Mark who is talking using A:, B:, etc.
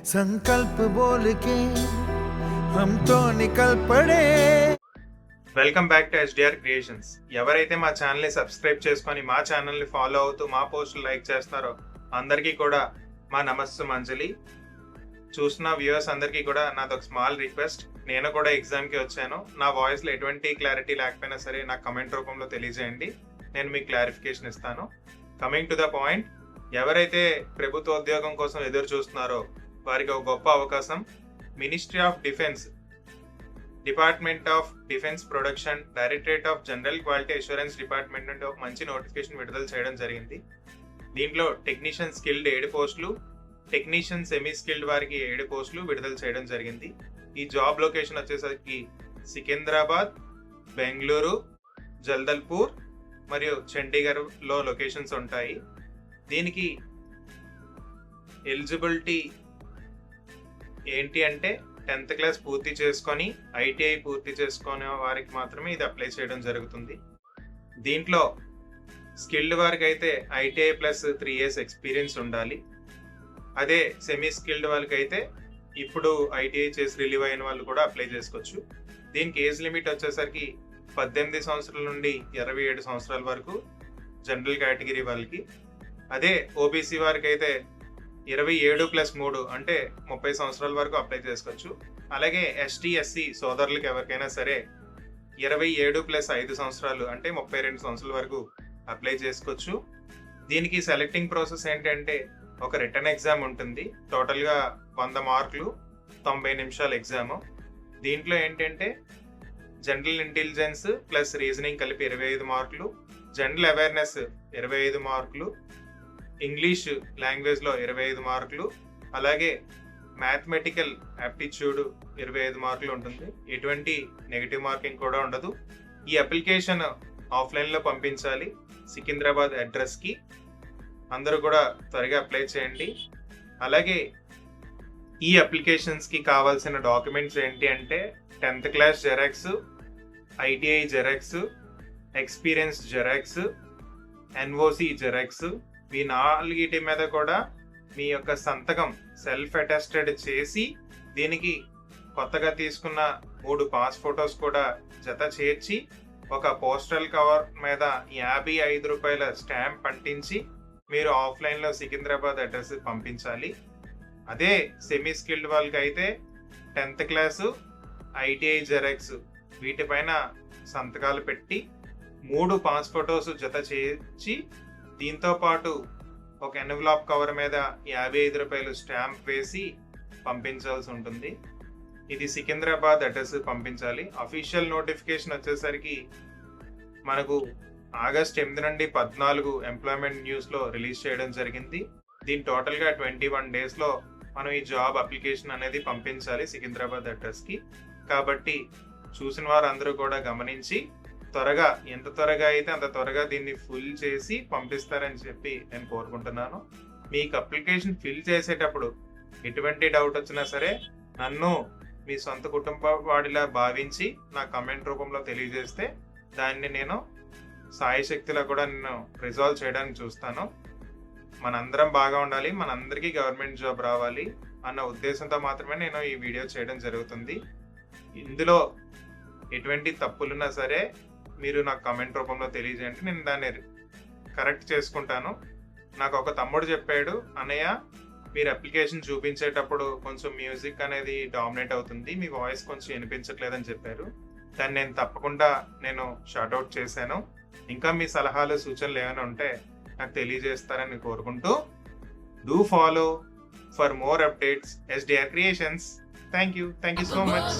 A: संकल्प बोल के हम तो निकल पड़े.
B: Welcome back to SDR creations. ఎవరైతే మా ఛానల్ని సబ్స్క్రైబ్ చేసుకొని మా ఛానల్ని ఫాలో అవుతూ మా పోస్టులు లైక్ చేస్తారో అందరికీ కూడా మా నమస్తే మంజలి. చూసిన వ్యూవర్స్ అందరికీ కూడా నాదొక స్మాల్ రిక్వెస్ట్. నేను కూడా ఎగ్జామ్కి వచ్చాను. నా వాయిస్లో ఎటువంటి క్లారిటీ లేకపోయినా సరే నాకు కమెంట్ రూపంలో తెలియజేయండి, నేను మీకు క్లారిఫికేషన్ ఇస్తాను. కమింగ్ టు ద పాయింట్, ఎవరైతే ప్రభుత్వ ఉద్యోగం కోసం ఎదురు చూస్తున్నారో వారికి ఒక గొప్ప అవకాశం. Ministry of defence, department of defence production, directorate of general quality assurance department నుండి ఒక మంచి నోటిఫికేషన్ విడుదల చేయడం జరిగింది. దీంట్లో టెక్నీషియన్ స్కిల్డ్ 7 పోస్టులు, టెక్నీషియన్ సెమీ స్కిల్డ్ వారికి 7 పోస్టులు విడుదల చేయడం జరిగింది. ఈ జాబ్ లొకేషన్ వచ్చేసరికి సికింద్రాబాద్, బెంగళూరు, జల్దల్పూర్ మరియు చండీగఢ్లో లొకేషన్స్ ఉంటాయి. దీనికి ఎలిజిబిలిటీ ఏంటి అంటే 10th క్లాస్ పూర్తి చేసుకొని ఐటీఐ పూర్తి చేసుకునే వారికి మాత్రమే ఇది అప్లై చేయడం జరుగుతుంది. దీంట్లో స్కిల్డ్ వారికి అయితే ఐటీఐ ప్లస్ 3 years ఎక్స్పీరియన్స్ ఉండాలి. అదే సెమీ స్కిల్డ్ వాళ్ళకి అయితే ఇప్పుడు ఐటీఐ చేసి రిలీవ్ అయిన వాళ్ళు కూడా అప్లై చేసుకోవచ్చు. దీనికి ఏజ్ లిమిట్ వచ్చేసరికి 18 సంవత్సరాల నుండి 27 సంవత్సరాల వరకు జనరల్ కేటగిరీ వాళ్ళకి. అదే ఓబీసీ వారికి అయితే 27+3 అంటే 30 సంవత్సరాల వరకు అప్లై చేసుకోవచ్చు. అలాగే ఎస్టీ ఎస్సీ సోదరులకు ఎవరికైనా సరే 27+5 సంవత్సరాలు అంటే 32 సంవత్సరాల వరకు అప్లై చేసుకోవచ్చు. దీనికి సెలెక్టింగ్ ప్రాసెస్ ఏంటంటే ఒక రిటర్న్ ఎగ్జామ్ ఉంటుంది. టోటల్గా 100 మార్కులు, 90 నిమిషాల ఎగ్జామ్. దీంట్లో ఏంటంటే జనరల్ ఇంటెలిజెన్స్ ప్లస్ రీజనింగ్ కలిపి 25 మార్కులు, జనరల్ అవేర్నెస్ 25 మార్కులు, ఇంగ్లీష్ లాంగ్వేజ్లో 25 మార్కులు, అలాగే మ్యాథమెటికల్ యాప్టిట్యూడ్ 25 మార్కులు ఉంటుంది. ఎటువంటి నెగిటివ్ మార్కింగ్ కూడా ఉండదు. ఈ అప్లికేషన్ ఆఫ్లైన్లో పంపించాలి సికింద్రాబాద్ అడ్రస్కి. అందరూ కూడా త్వరగా అప్లై చేయండి. అలాగే ఈ అప్లికేషన్స్కి కావాల్సిన డాక్యుమెంట్స్ ఏంటి అంటే 10th class xerox, ITI xerox, experience xerox, NOC xerox. ఈ 4 మీద కూడా మీ యొక్క సంతకం సెల్ఫ్ అటెస్టెడ్ చేసి దీనికి కొత్తగా తీసుకున్న 3 పాస్ ఫొటోస్ కూడా జత చేర్చి ఒక పోస్టల్ కవర్ మీద 55 రూపాయల స్టాంప్ అంటించి మీరు ఆఫ్లైన్లో సికింద్రాబాద్ అడ్రస్ పంపించాలి. అదే సెమీ స్కిల్డ్ వాళ్ళకి అయితే 10th క్లాసు, ఐటీఐ జెరాక్స్ వీటిపైన సంతకాలు పెట్టి 3 పాస్ ఫొటోస్ జత చేర్చి దీంతో పాటు ఒక ఎన్వలాప్ కవర్ మీద 55 రూపాయలు స్టాంప్ వేసి పంపించాల్సి ఉంటుంది. ఇది సికింద్రాబాద్ అడ్రస్ పంపించాలి. అఫీషియల్ నోటిఫికేషన్ వచ్చేసరికి మనకు ఆగస్ట్ 8 నుండి 14 ఎంప్లాయ్మెంట్ న్యూస్లో రిలీజ్ చేయడం జరిగింది. దీని టోటల్గా 21 డేస్లో మనం ఈ జాబ్ అప్లికేషన్ అనేది పంపించాలి సికింద్రాబాద్ అడ్రస్కి. కాబట్టి చూసిన వారందరూ కూడా గమనించి త్వరగా, ఎంత త్వరగా అయితే అంత త్వరగా దీన్ని ఫిల్ చేసి పంపిస్తారని చెప్పి నేను కోరుకుంటున్నాను. మీకు అప్లికేషన్ ఫిల్ చేసేటప్పుడు ఎటువంటి డౌట్ వచ్చినా సరే నన్ను మీ సొంత కుటుంబ వాడిలా భావించి నా కమెంట్ రూపంలో తెలియజేస్తే దాన్ని నేను సాయశక్తిలో కూడా నేను రిజాల్వ్ చేయడానికి చూస్తాను. మనందరం బాగా ఉండాలి, మనందరికీ గవర్నమెంట్ జాబ్ రావాలి అన్న ఉద్దేశంతో మాత్రమే నేను ఈ వీడియో చేయడం జరుగుతుంది. ఇందులో ఎటువంటి తప్పులున్నా సరే మీరు నాకు కమెంట్ రూపంలో తెలియజేయండి, నేను దాన్ని కరెక్ట్ చేసుకుంటాను. నాకు ఒక తమ్ముడు చెప్పాడు, అన్నయ్య మీరు అప్లికేషన్ చూపించేటప్పుడు కొంచెం మ్యూజిక్ అనేది డామినేట్ అవుతుంది, మీ వాయిస్ కొంచెం వినిపించట్లేదని చెప్పారు. దాన్ని నేను తప్పకుండా షార్ట్అవుట్ చేశాను. ఇంకా మీ సలహాలు, సూచనలు ఏమైనా ఉంటే నాకు తెలియజేస్తారని కోరుకుంటూ, do follow for more updates SDR creations. Thank you so much.